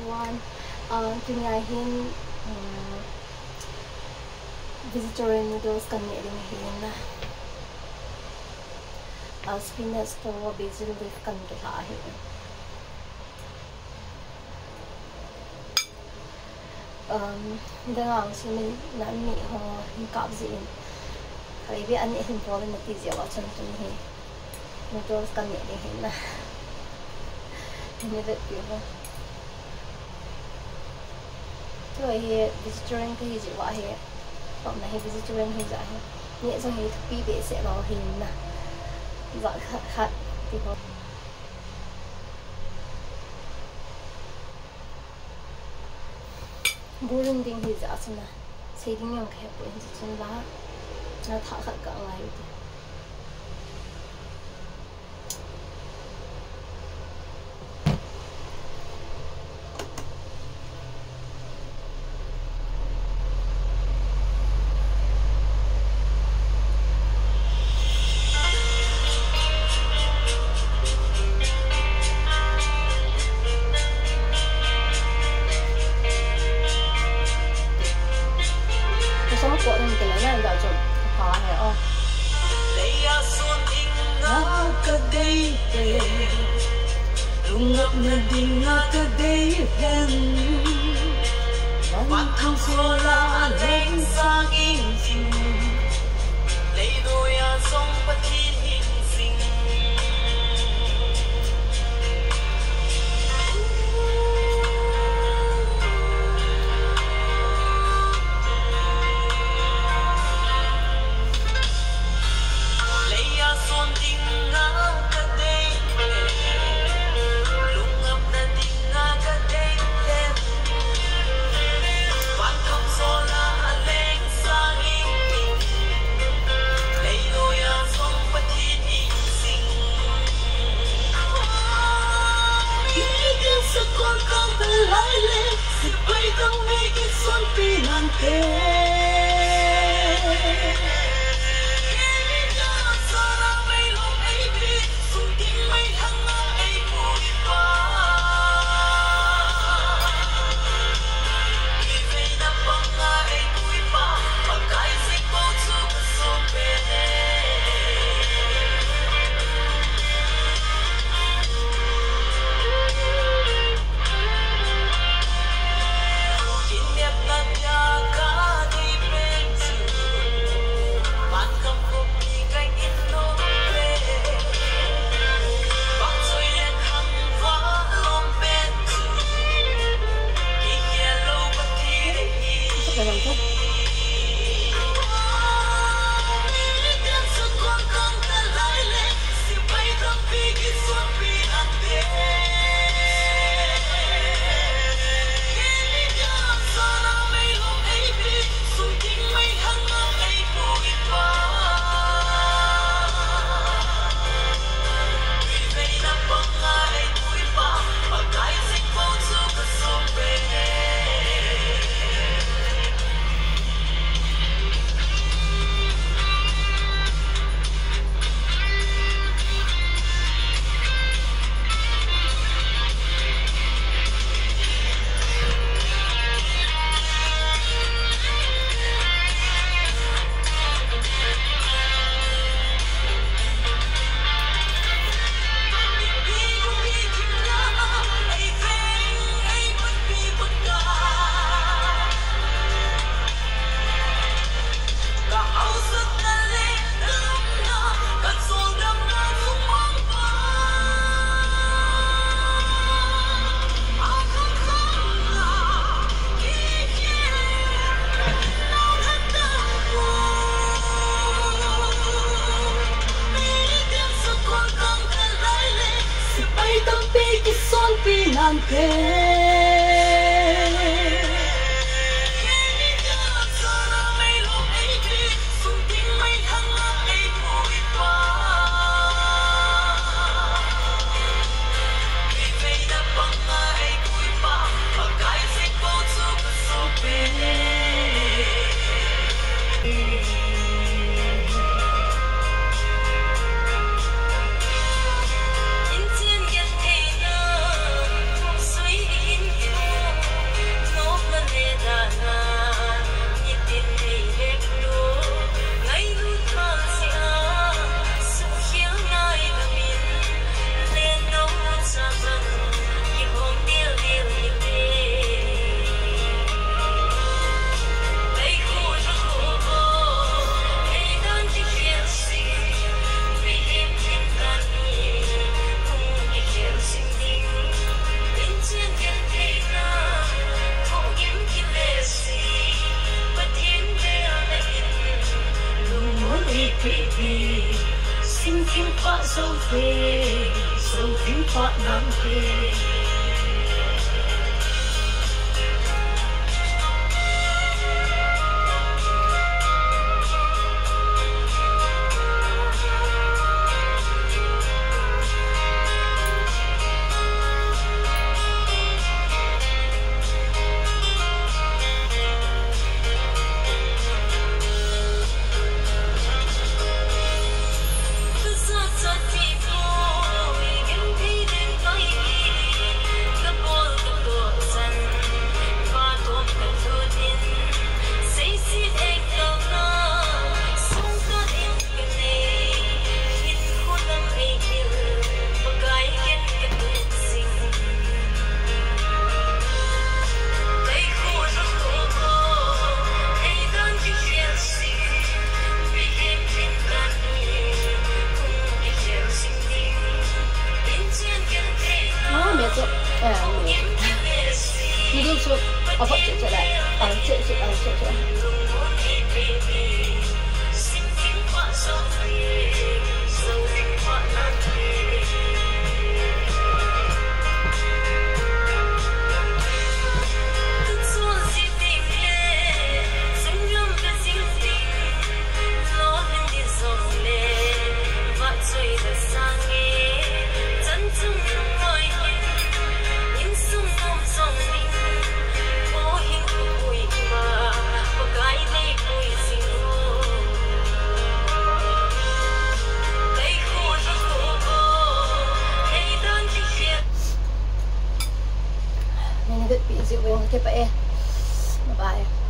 everyone. Today hin vegetarian noodles kan meeting hin spinach to basil leaf kan kila hin. Dengan sini nak ni kap zin. Kalau ibu ani hin boleh nanti jawab contoh ni noodles kan meeting hin. Ini betul. Rồi vegetarian cái gì vậy hè, bọn này vegetarian thì vậy, nghĩa rằng thì thực bị sẽ vào hình nè, gọi khát thì có. Boring thing thì vậy chứ nè, xây dựng những cái bữa thì chân lá, nó thả khát cả ngày đi. เพราะนั้นคือ 你就说，哦不，这来，这。Nên good busy với cái bể. Bye bye.